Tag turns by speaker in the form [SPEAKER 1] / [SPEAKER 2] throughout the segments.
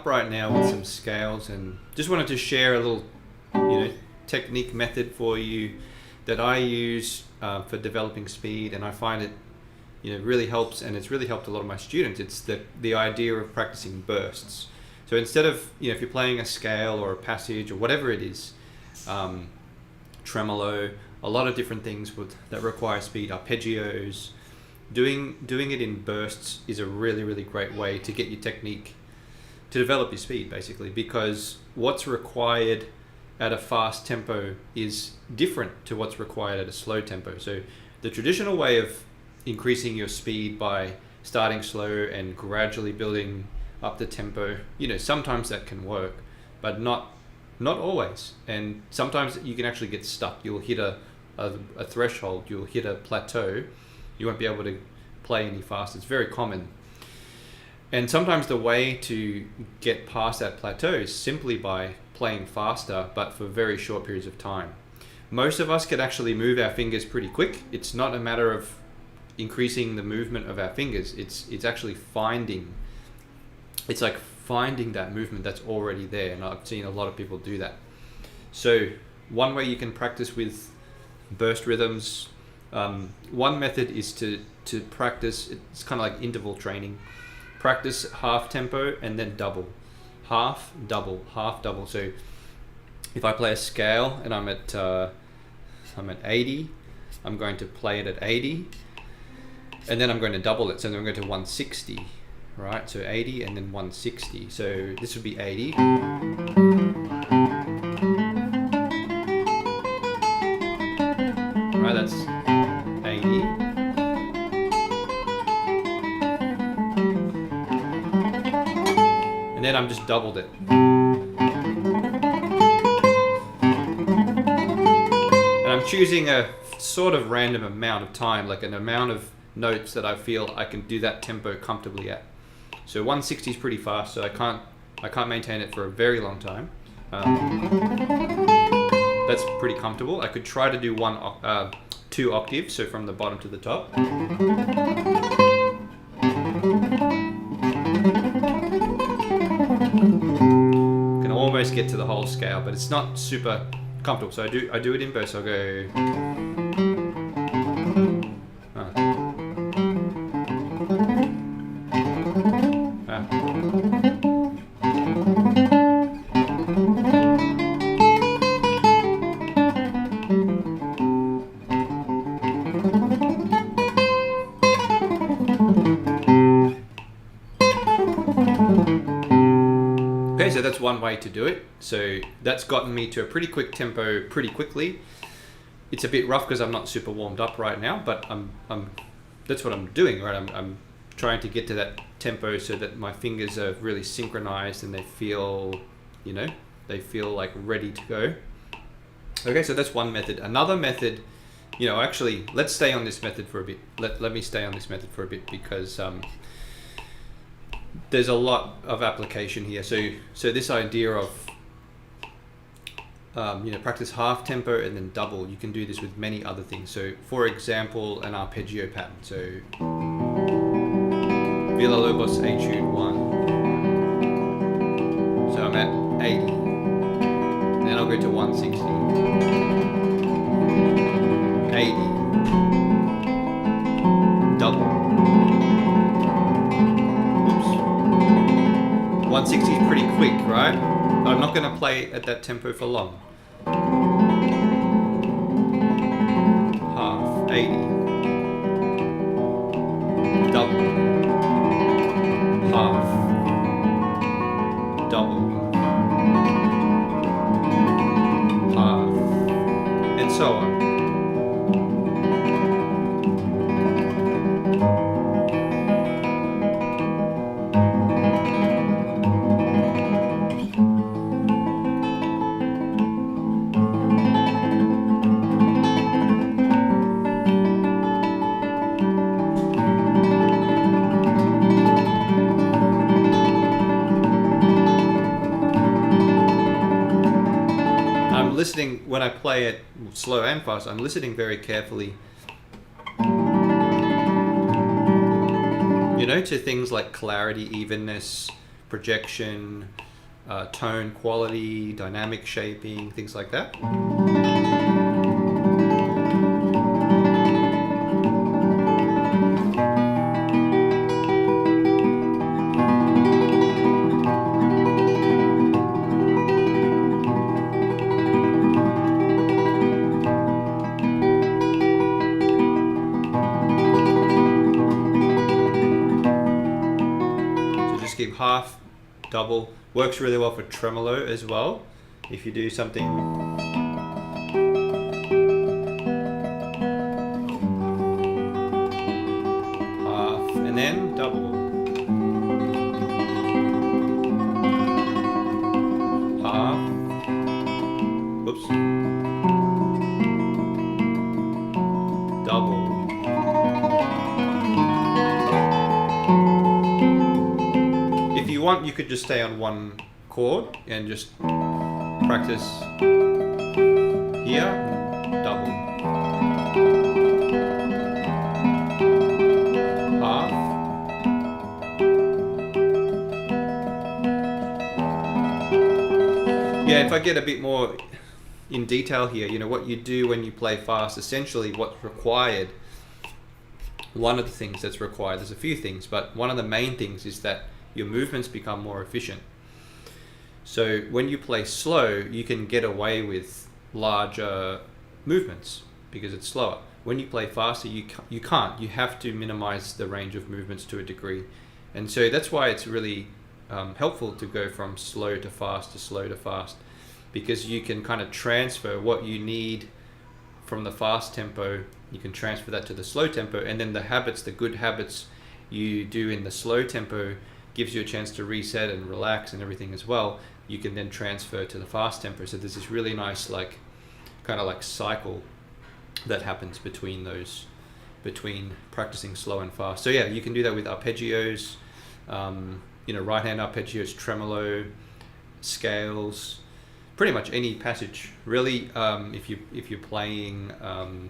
[SPEAKER 1] up right now with some scales, and just wanted to share a little, technique method for you that I use for developing speed, and I find it, really helps, and it's really helped a lot of my students. It's the idea of practicing bursts. So instead of, if you're playing a scale or a passage or whatever it is, tremolo, a lot of different things that require speed, arpeggios, doing it in bursts is a really, really great way to get your technique, to develop your speed basically, because what's required at a fast tempo is different to what's required at a slow tempo. So the traditional way of increasing your speed by starting slow and gradually building up the tempo, sometimes that can work, but not always. And sometimes you can actually get stuck. You'll hit a threshold, you'll hit a plateau, you won't be able to play any faster. It's very common. And sometimes the way to get past that plateau is simply by playing faster, but for very short periods of time. Most of us can actually move our fingers pretty quick. It's not a matter of increasing the movement of our fingers. It's actually finding that movement that's already there. And I've seen a lot of people do that. So one way you can practice with burst rhythms, one method is to practice, it's kind of like interval training. Practice half tempo and then double. Half, double, half, double. So if I play a scale and I'm at 80, I'm going to play it at 80, and then I'm going to double it. So then I'm going to 160, right? So 80 and then 160. So this would be 80. Right, that's 80. And then I'm just doubled it. And I'm choosing a sort of random amount of time, like an amount of notes that I feel I can do that tempo comfortably at. So 160 is pretty fast, so I can't maintain it for a very long time. That's pretty comfortable. I could try to do 2 octaves, so from the bottom to the top. Can almost get to the whole scale, but it's not super comfortable. So I do it in bursts. I'll go. Okay, so that's one way to do it. So that's gotten me to a pretty quick tempo pretty quickly. It's a bit rough because I'm not super warmed up right now, but that's what I'm doing, right? I'm trying to get to that tempo so that my fingers are really synchronized and they feel like ready to go. Okay, so that's one method. Another method, actually, let's stay on this method for a bit. Let me stay on this method for a bit because there's a lot of application here. So this idea of practice half tempo and then double. You can do this with many other things. So for example, an arpeggio pattern. So Villa-Lobos Etude 1. So I'm at 80. Then I'll go to 160. 80. Double. 160 is pretty quick, right? But I'm not going to play at that tempo for long. Half, 80. Double. Half. Double. Half. And so on. Listening when I play it slow and fast, I'm listening very carefully, to things like clarity, evenness, projection, tone quality, dynamic shaping, things like that. Keep half, double. Works really well for tremolo as well. If you do something half and then double. Half. Oops. Double. You want, you could just stay on one chord and just practice here, double, half, yeah. If I get a bit more in detail here, you know, what you do when you play fast, essentially what's required, one of the things that's required, there's a few things, but one of the main things is that your movements become more efficient. So when you play slow, you can get away with larger movements because it's slower. When you play faster, you can't. You have to minimize the range of movements to a degree. And so that's why it's really helpful to go from slow to fast to slow to fast, because you can kind of transfer what you need from the fast tempo, you can transfer that to the slow tempo, and then the habits, the good habits you do in the slow tempo gives you a chance to reset and relax and everything as well. You can then transfer to the fast tempo. So there's this really nice kind of cycle that happens between practicing slow and fast. So yeah, you can do that with arpeggios, right hand arpeggios, tremolo, scales, pretty much any passage really. If you're playing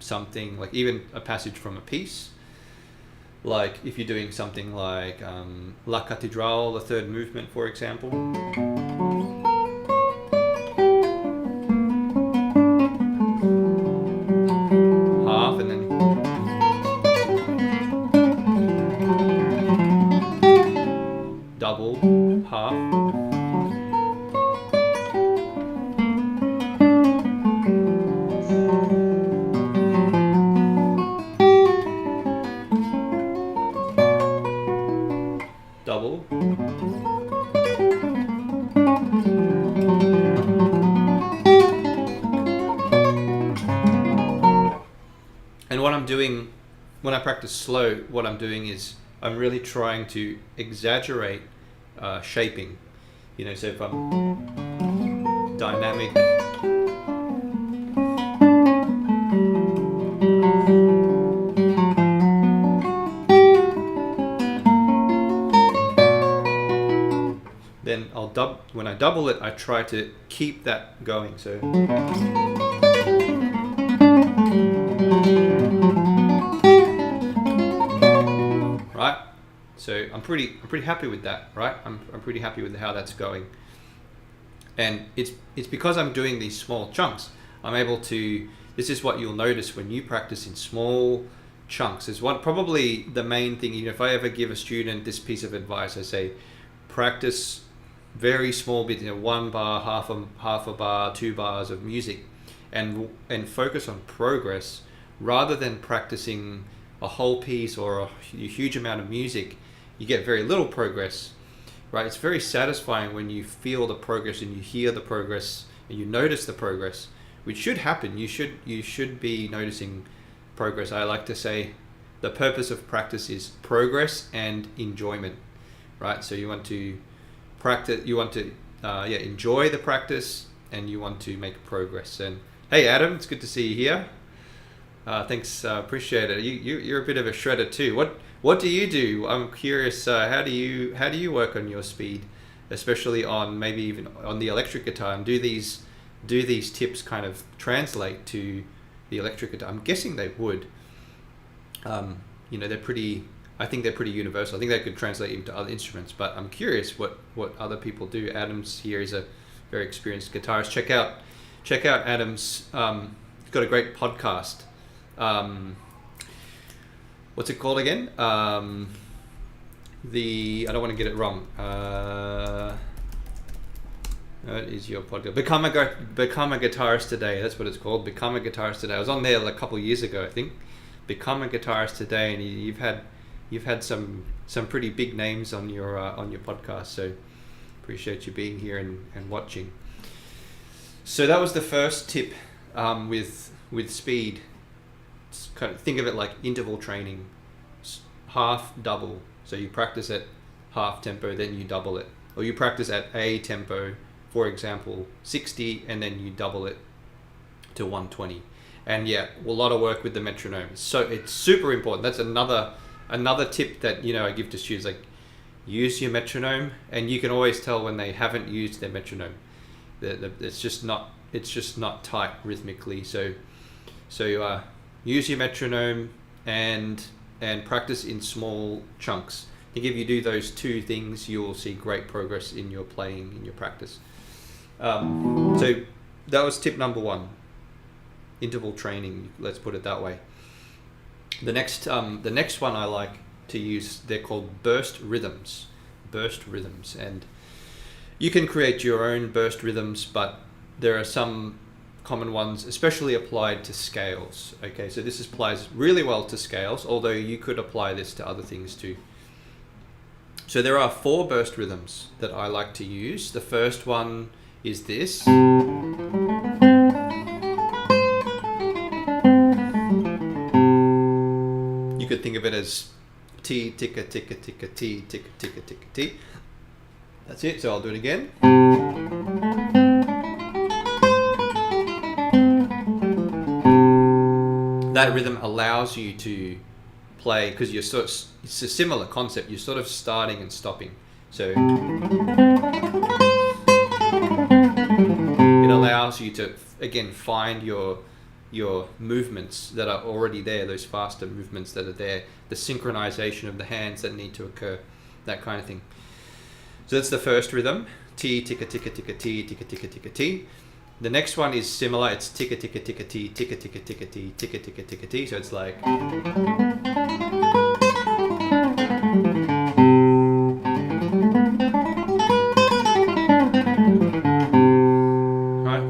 [SPEAKER 1] something like even a passage from a piece, like if you're doing something like La Cathédrale, the third movement, for example. Half and then double, half. Double. And what I'm doing when I practice slow, what I'm doing is I'm really trying to exaggerate shaping. So if I'm dynamic, then when I double it, I try to keep that going. So right, so I'm pretty happy with that, right? I'm pretty happy with how that's going, and it's because I'm doing these small chunks. I'm able to. This is what you'll notice when you practice in small chunks. Is probably the main thing. If I ever give a student this piece of advice, I say, practice very small bits, 1 bar, half a bar, 2 bars of music, and focus on progress rather than practicing a whole piece or a huge amount of music. You get very little progress, right? It's very satisfying when you feel the progress and you hear the progress and you notice the progress, which should happen. You should be noticing progress. I like to say the purpose of practice is progress and enjoyment, right? So you want to practice, you want to enjoy the practice, and you want to make progress. And hey Adam, it's good to see you here. Thanks, appreciate it. You're a bit of a shredder too. What do you do? I'm curious. How do you work on your speed, especially on maybe even on the electric guitar? And do these tips kind of translate to the electric guitar? I'm guessing they would. They're pretty I think they're pretty universal. I think they could translate into other instruments, but I'm curious what other people do. Adam's here is a very experienced guitarist. Check out Adam's. He's got a great podcast. What's it called again? I don't want to get it wrong. What is your podcast? Become a Guitarist Today. That's what it's called. Become a Guitarist Today. I was on there a couple of years ago, I think. Become a Guitarist Today, and you've had some pretty big names on your podcast. So appreciate you being here and watching. So that was the first tip with speed. Kind of think of it like interval training, half double. So you practice at half tempo, then you double it, or you practice at a tempo. For example, 60, and then you double it to 120. And yeah, a lot of work with the metronome. So it's super important. That's another tip that I give to students, like use your metronome, and you can always tell when they haven't used their metronome. It's just not tight rhythmically. So use your metronome and practice in small chunks. I think if you do those two things, you will see great progress in your playing, in your practice. So that was tip number 1, interval training, let's put it that way. The next one I like to use, they're called burst rhythms, and you can create your own burst rhythms, but there are some common ones, especially applied to scales. Okay, so this applies really well to scales, although you could apply this to other things too. So there are 4 burst rhythms that I like to use. The first one is this. You could think of it as T, ticka, ticka, ticka, T, ticka, ticka, ticka, T. That's it, so I'll do it again. That rhythm allows you to play, because it's a similar concept. You're sort of starting and stopping. So it allows you to, again, find your movements that are already there, those faster movements that are there, the synchronization of the hands that need to occur, that kind of thing. So that's the first rhythm, T, ticka, ticka, ticka, T, ticka, ticka, ticka, T. The next one is similar, it's ticka, ticka, ticka, T, ticka, ticka, ticka, T, ticka, ticka, ticka, T. So it's like...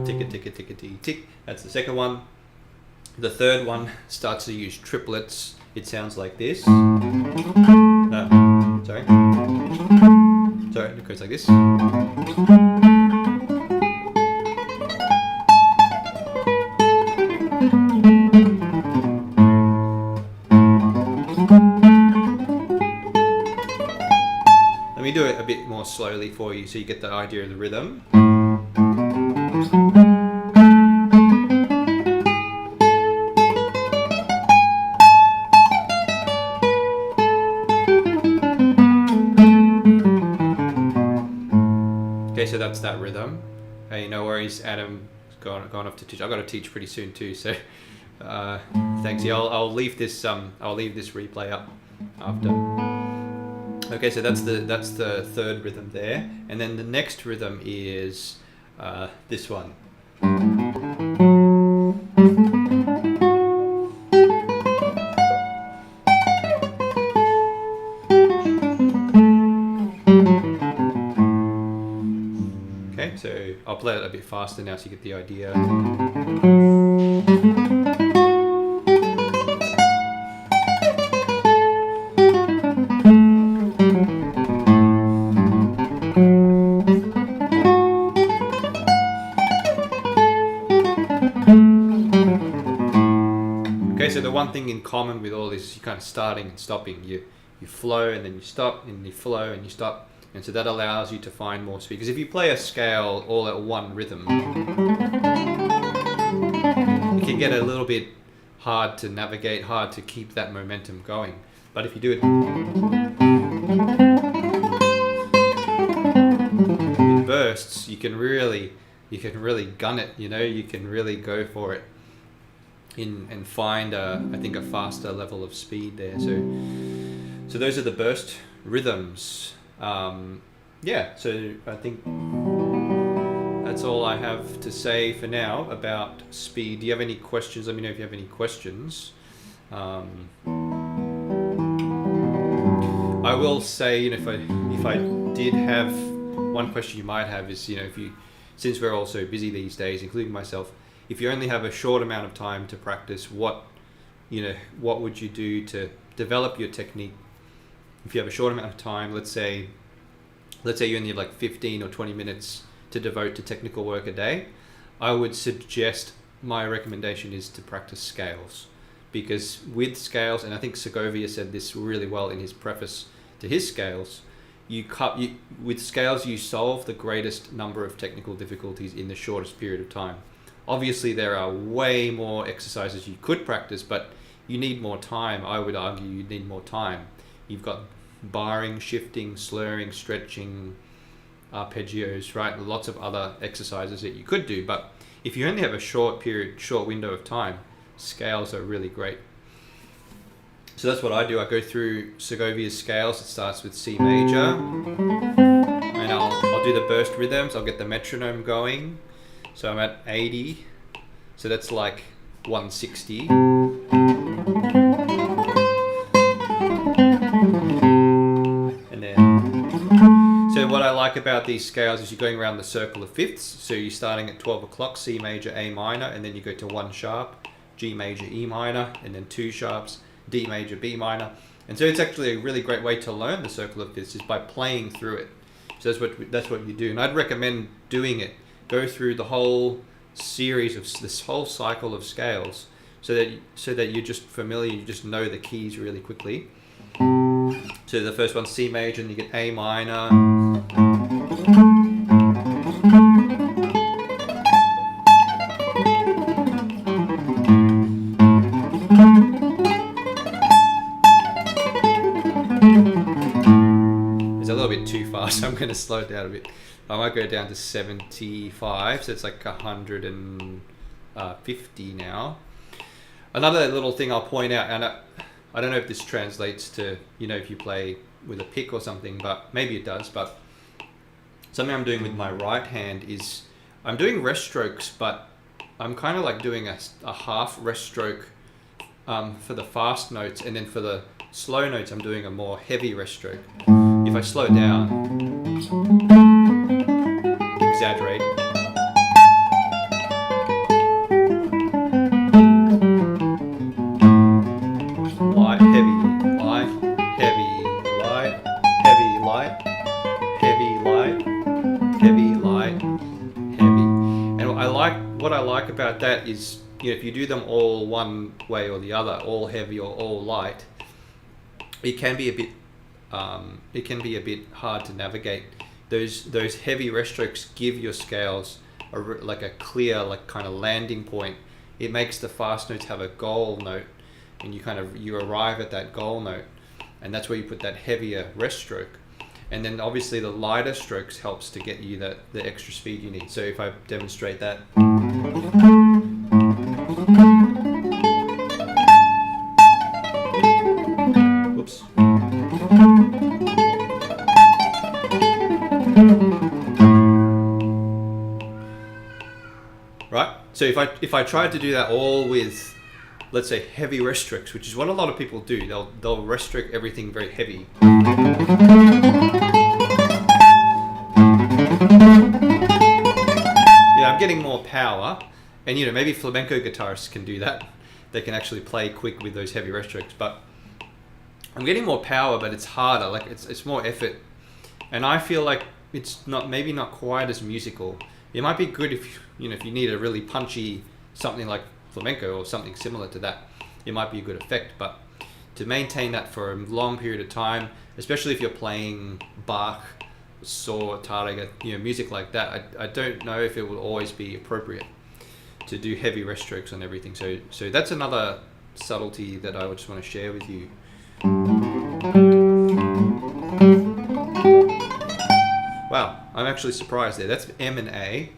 [SPEAKER 1] Ticka, ticka, ticka, tick. That's the second one. The third one starts to use triplets. It sounds like this. Sorry, it goes like this. Let me do it a bit more slowly for you so you get the idea of the rhythm. So that's that rhythm. Hey, no worries, Adam gone off to teach. I've got to teach pretty soon too, so thanks. Yeah, I'll leave this replay up after. Okay, so that's the third rhythm there, and then the next rhythm is this one. So I'll play it a bit faster now so you get the idea. Okay, so the one thing in common with all this, you're kind of starting and stopping. You flow and then you stop, and you flow and you stop. And so that allows you to find more speed. Because if you play a scale all at one rhythm, it can get a little bit hard to navigate, hard to keep that momentum going. But if you do it in bursts, you can really gun it. You can really go for it and find I think a faster level of speed there. So those are the burst rhythms. Yeah, so I think that's all I have to say for now about speed. Do you have any questions? Let me know if you have any questions. I will say, if I did have one question you might have is, since we're all so busy these days, including myself, if you only have a short amount of time to practice, what would you do to develop your technique? If you have a short amount of time, let's say you only have like 15 or 20 minutes to devote to technical work a day, I would suggest, my recommendation is to practice scales. Because with scales, and I think Segovia said this really well in his preface to his scales, with scales you solve the greatest number of technical difficulties in the shortest period of time. Obviously there are way more exercises you could practice, but you need more time. I would argue you need more time. You've got barring, shifting, slurring, stretching, arpeggios, right? Lots of other exercises that you could do, but if you only have a short window of time, scales are really great. So that's what I do. I go through Segovia's scales. It starts with C major, and I'll do the burst rhythms. I'll get the metronome going. So I'm at 80. So that's like 160. And then, so what I like about these scales is you're going around the circle of fifths. So you're starting at 12 o'clock, C major, A minor, and then you go to 1 sharp, G major, E minor, and then 2 sharps, D major, B minor. And so it's actually a really great way to learn the circle of fifths is by playing through it. So that's what you do. And I'd recommend doing it. Go through the whole series of this whole cycle of scales so that you're just familiar, you just know the keys really quickly. So the first one's C major, and you get A minor. It's a little bit too fast, so I'm going to slow it down a bit. I might go down to 75, so it's like 150 now. Another little thing I'll point out, and I don't know if this translates to, if you play with a pick or something, but maybe it does, but something I'm doing with my right hand is I'm doing rest strokes, but I'm kind of like doing a half rest stroke for the fast notes, and then for the slow notes I'm doing a more heavy rest stroke. If I slow down, exaggerate, light, heavy, light, heavy, light, heavy, light, heavy, light, heavy, light, heavy. And what I like about that is, if you do them all one way or the other, all heavy or all light, it can be a bit hard to navigate. Those heavy rest strokes give your scales like a clear, like kind of landing point. It makes the fast notes have a goal note, and you arrive at that goal note, and that's where you put that heavier rest stroke. And then obviously the lighter strokes helps to get you the extra speed you need. So if I demonstrate that. Whoops. Right? So if I tried to do that all with, let's say, heavy rest strokes, which is what a lot of people do, they'll rest stroke everything very heavy. I'm getting more power, and maybe flamenco guitarists can do that. They can actually play quick with those heavy rest strokes, but I'm getting more power, but it's harder. Like it's more effort, and I feel like it's maybe not quite as musical. It might be good if if you need a really punchy something like flamenco or something similar to that. It might be a good effect, but to maintain that for a long period of time, especially if you're playing Bach, Saw, Targa, music like that, I don't know if it will always be appropriate to do heavy rest strokes on everything. So that's another subtlety that I just want to share with you. Wow, I'm actually surprised there. That's M and A.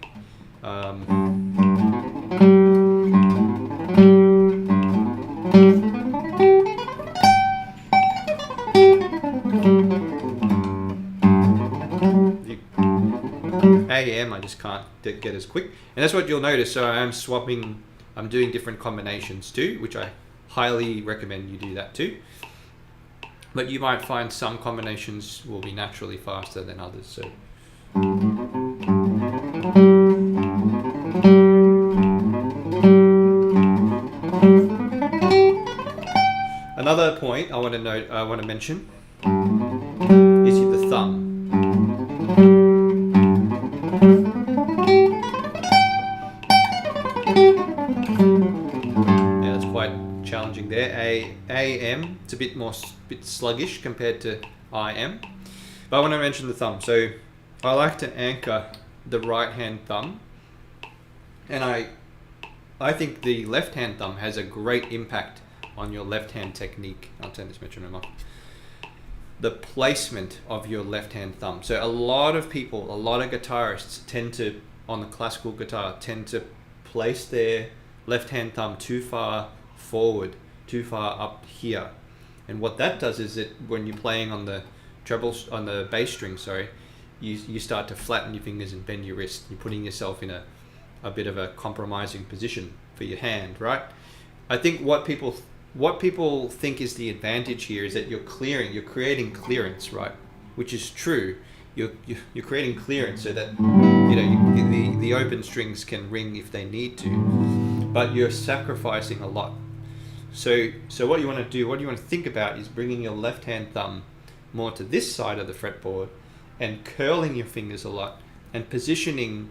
[SPEAKER 1] just can't get as quick. And that's what you'll notice. So I'm doing different combinations too, which I highly recommend you do that too. But you might find some combinations will be naturally faster than others. So another point I want to mention is the thumb. Yeah, that's quite challenging there. AM, it's a bit sluggish compared to IM. But I want to mention the thumb. So I like to anchor the right hand thumb, and I think the left hand thumb has a great impact on your left hand technique. I'll turn this metronome off. The placement of your left hand thumb. So a lot of guitarists tend to, on the classical guitar, tend to place their left hand thumb too far forward, too far up here. And what that does is that when you're playing on the bass string, you start to flatten your fingers and bend your wrist. You're putting yourself in a bit of a compromising position for your hand, right? I think what people think is the advantage here is that you're creating clearance, right? Which is true. You're creating clearance so that the open strings can ring if they need to, but you're sacrificing a lot. So what you want to do, what you want to think about is bringing your left hand thumb more to this side of the fretboard and curling your fingers a lot and positioning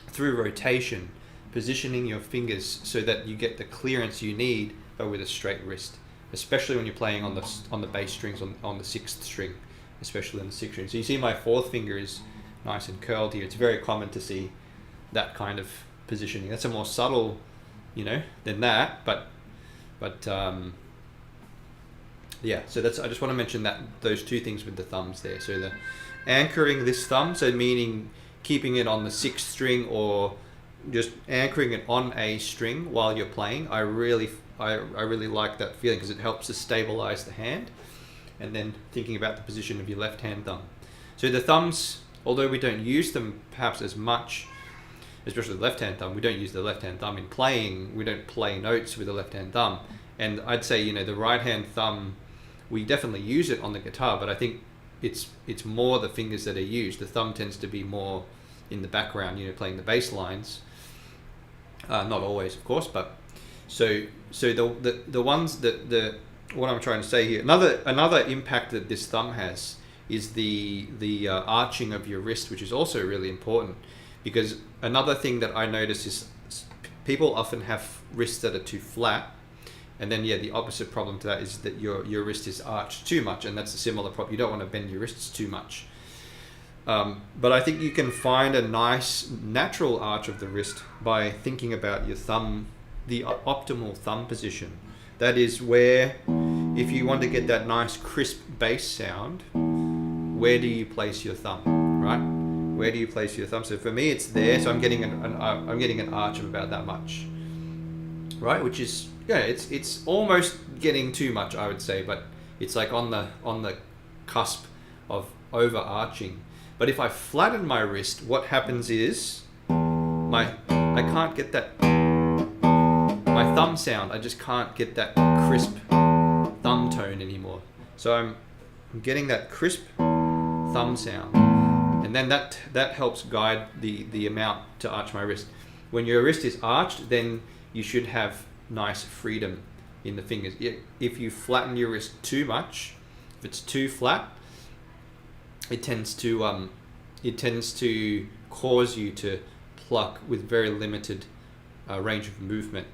[SPEAKER 1] through rotation, positioning your fingers so that you get the clearance you need, but with a straight wrist, especially when you're playing on the bass strings on the sixth string, especially on the sixth string. So you see my fourth finger is nice and curled here. It's very common to see that kind of positioning. That's a more subtle, than that, but yeah. So I just want to mention those two things with the thumbs there. So the anchoring this thumb, so meaning keeping it on the sixth string or just anchoring it on a string while you're playing. I really like that feeling because it helps to stabilize the hand. And then thinking about the position of your left hand thumb. So the thumbs, although we don't use them perhaps as much, especially the left hand thumb, we don't use the left hand thumb in playing. We don't play notes with the left hand thumb. And I'd say, the right hand thumb, we definitely use it on the guitar, but I think it's more the fingers that are used. The thumb tends to be more in the background, playing the bass lines. Not always, of course, but so the ones that what I'm trying to say here, another impact that this thumb has is the arching of your wrist, which is also really important, because another thing that I notice is people often have wrists that are too flat, and then the opposite problem to that is that your wrist is arched too much, and that's a similar problem. You don't want to bend your wrists too much. But I think you can find a nice natural arch of the wrist by thinking about your thumb, the optimal thumb position. That is where, if you want to get that nice crisp bass sound, where do you place your thumb, right? Where do you place your thumb? So for me, it's there. So I'm getting an arch of about that much, right? Which is it's almost getting too much, I would say, but it's like on the cusp of overarching. But if I flatten my wrist, what happens is I can't get that my thumb sound. I just can't get that crisp thumb tone anymore. So I'm getting that crisp thumb sound, and then that helps guide the amount to arch my wrist. When your wrist is arched, then you should have nice freedom in the fingers. If you flatten your wrist too much, if it's too flat, it tends to cause you to pluck with very limited range of movement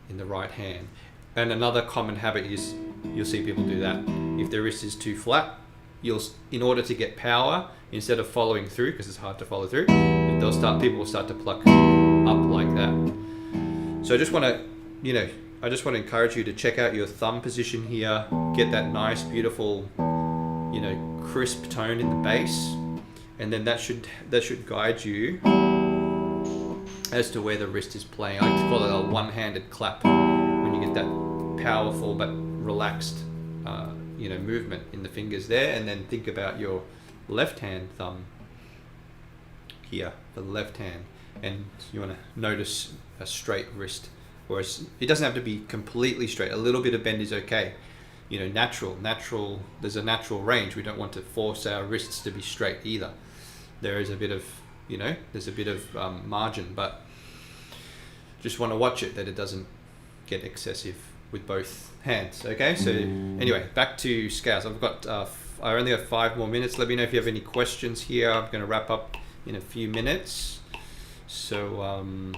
[SPEAKER 1] in the right hand. And another common habit is you'll see people do that. If their wrist is too flat, in order to get power, instead of following through, because it's hard to follow through, people will start to pluck up like that. So I just want to encourage you to check out your thumb position here, get that nice, beautiful, crisp tone in the bass, and then that should guide you as to where the wrist is playing. I like to call it a one-handed clap when you get that powerful but relaxed movement in the fingers there. And then think about your left hand thumb here for the left hand, and you want to notice a straight wrist, whereas it doesn't have to be completely straight. A little bit of bend is okay. You know, natural. There's a natural range. We don't want to force our wrists to be straight either. There is a bit of, you know, there's a bit of margin, but just want to watch it that it doesn't get excessive with both hands. Okay, so anyway, back to scales. I've got I only have 5 more minutes. Let me know if you have any questions here. I'm going to wrap up in a few minutes. So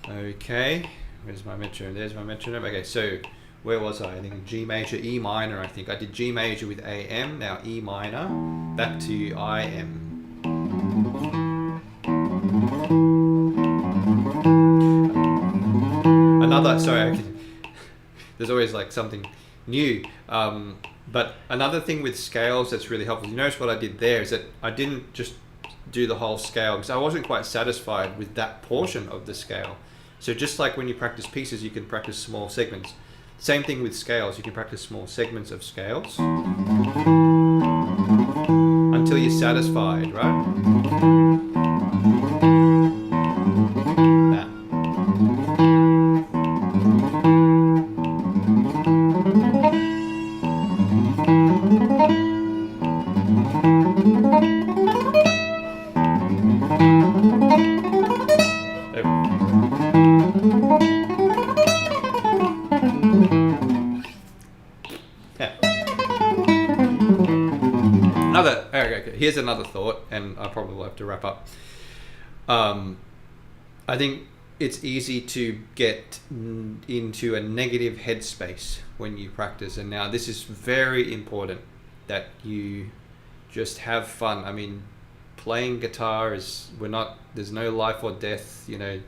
[SPEAKER 1] okay, where's my metronome? There's my metronome. Okay, so where was I? I think G major, E minor. I think I did G major with AM. Now E minor. Back to IM. Sorry, there's always like something new. But another thing with scales that's really helpful, you notice what I did there is that I didn't just do the whole scale because I wasn't quite satisfied with that portion of the scale. So just like when you practice pieces, you can practice small segments. Same thing with scales, you can practice small segments of scales until you're satisfied, right? Here's another thought, and I probably will have to wrap up. I think it's easy to get into a negative headspace when you practice, and now this is very important that you just have fun. I mean, playing guitar is there's no life or death. You know,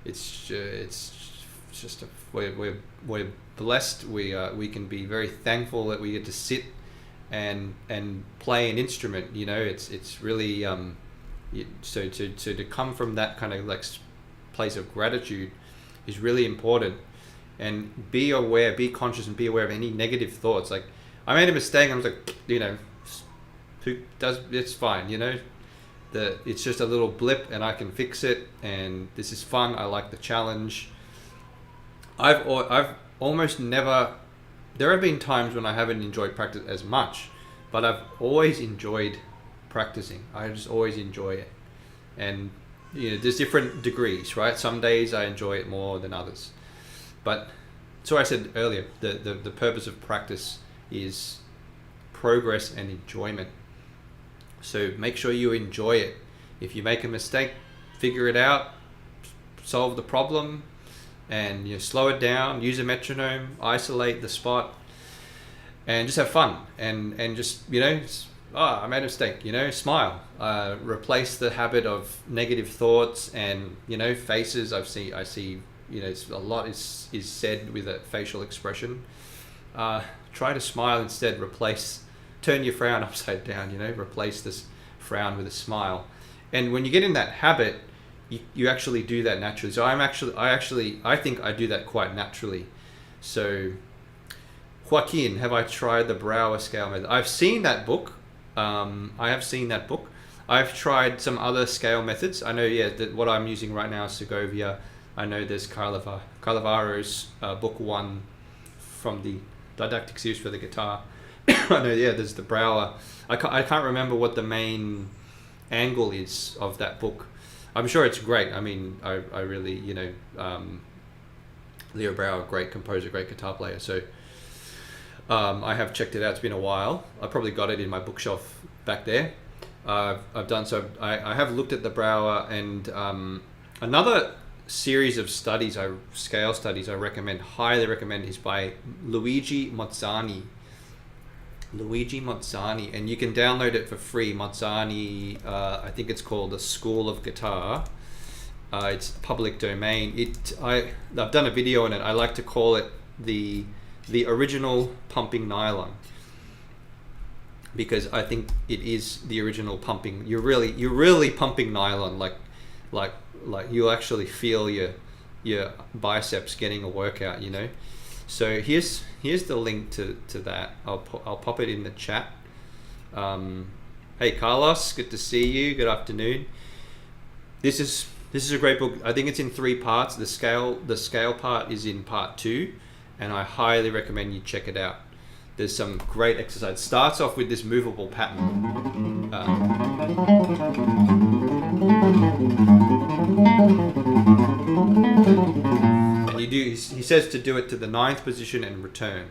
[SPEAKER 1] it's just we're blessed. We can be very thankful that we get to sit and play an instrument. You know, it's really so to come from that kind of like place of gratitude is really important. And be aware, be conscious, and be aware of any negative thoughts. Like, I made a mistake, I was like, you know, it's fine, you know, it's just a little blip and I can fix it, and this is fun, I like the challenge. I've almost never, there have been times when I haven't enjoyed practice as much, but I've always enjoyed practicing. I just always enjoy it. And you know, there's different degrees, right? Some days I enjoy it more than others. But so I said earlier, the purpose of practice is progress and enjoyment. So make sure you enjoy it. If you make a mistake, figure it out, solve the problem, and you know, slow it down, use a metronome, isolate the spot, and just have fun. And just, you know, I made a mistake, you know, smile. Replace the habit of negative thoughts and, you know, faces. I see, you know, a lot is said with a facial expression. Try to smile instead. Turn your frown upside down, you know, replace this frown with a smile. And when you get in that habit, you actually do that naturally. So I think I do that quite naturally. So Joaquin, have I tried the Brouwer scale method? I've seen that book. I have seen that book. I've tried some other scale methods. I know, that what I'm using right now is Segovia. I know there's Carlavaro's book 1 from the didactic series for the guitar. I know, there's the Brouwer. I can't remember what the main angle is of that book. I'm sure it's great. I mean, I really, you know, Leo Brouwer, great composer, great guitar player. So I have checked it out. It's been a while. I probably got it in my bookshelf back there. I've done so. I have looked at the Brouwer, and another series of studies, scale studies, I highly recommend, is by Luigi Mozzani. And you can download it for free. Mozzani, I think it's called The School of Guitar. It's public domain. I've done a video on it. I like to call it the original pumping nylon, because I think it is the original pumping. You're really pumping nylon, like you'll actually feel your biceps getting a workout, you know. So here's the link to that. I'll pop it in the chat. Hey Carlos, good to see you. Good afternoon. This is a great book. I think it's in 3 parts. The scale part is in part 2, and I highly recommend you check it out. There's some great exercise. It starts off with this movable pattern. And he says to do it to the 9th position and return.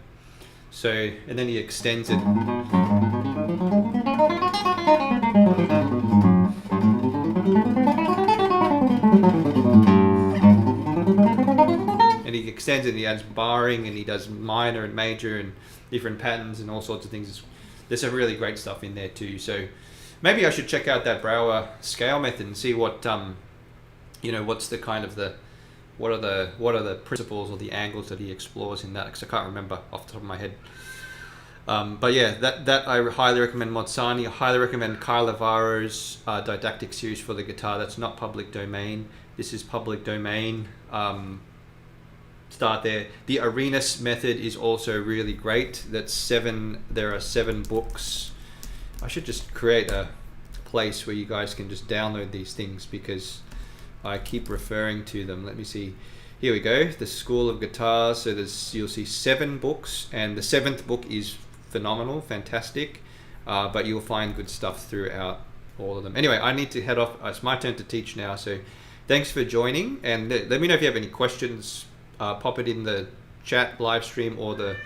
[SPEAKER 1] So, and then he extends it. And he extends it, and he adds barring, and he does minor and major and different patterns and all sorts of things. There's some really great stuff in there too. So maybe I should check out that Brouwer scale method and see what what's the kind of what are the principles or the angles that he explores in that, because I can't remember off the top of my head. But yeah, that I highly recommend Mozzani. I highly recommend Kyle Lavaro's didactic series for the guitar. That's not public domain. This is public domain. Start there. The Arenas method is also really great. There are 7 books. I should just create a place where you guys can just download these things, because I keep referring to them. Let me see. Here we go. The School of Guitars. So you'll see 7 books, and the 7th book is phenomenal, fantastic. But you'll find good stuff throughout all of them. Anyway, I need to head off. It's my turn to teach now. So thanks for joining, and let me know if you have any questions. Pop it in the chat live stream or the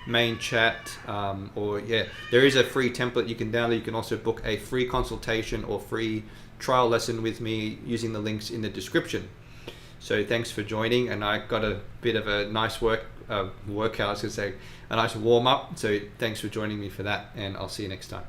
[SPEAKER 1] main chat, there is a free template you can download. You can also book a free consultation or free trial lesson with me using the links in the description. So thanks for joining, and I got a bit of a nice workout, I was going to say a nice warm up. So thanks for joining me for that, and I'll see you next time.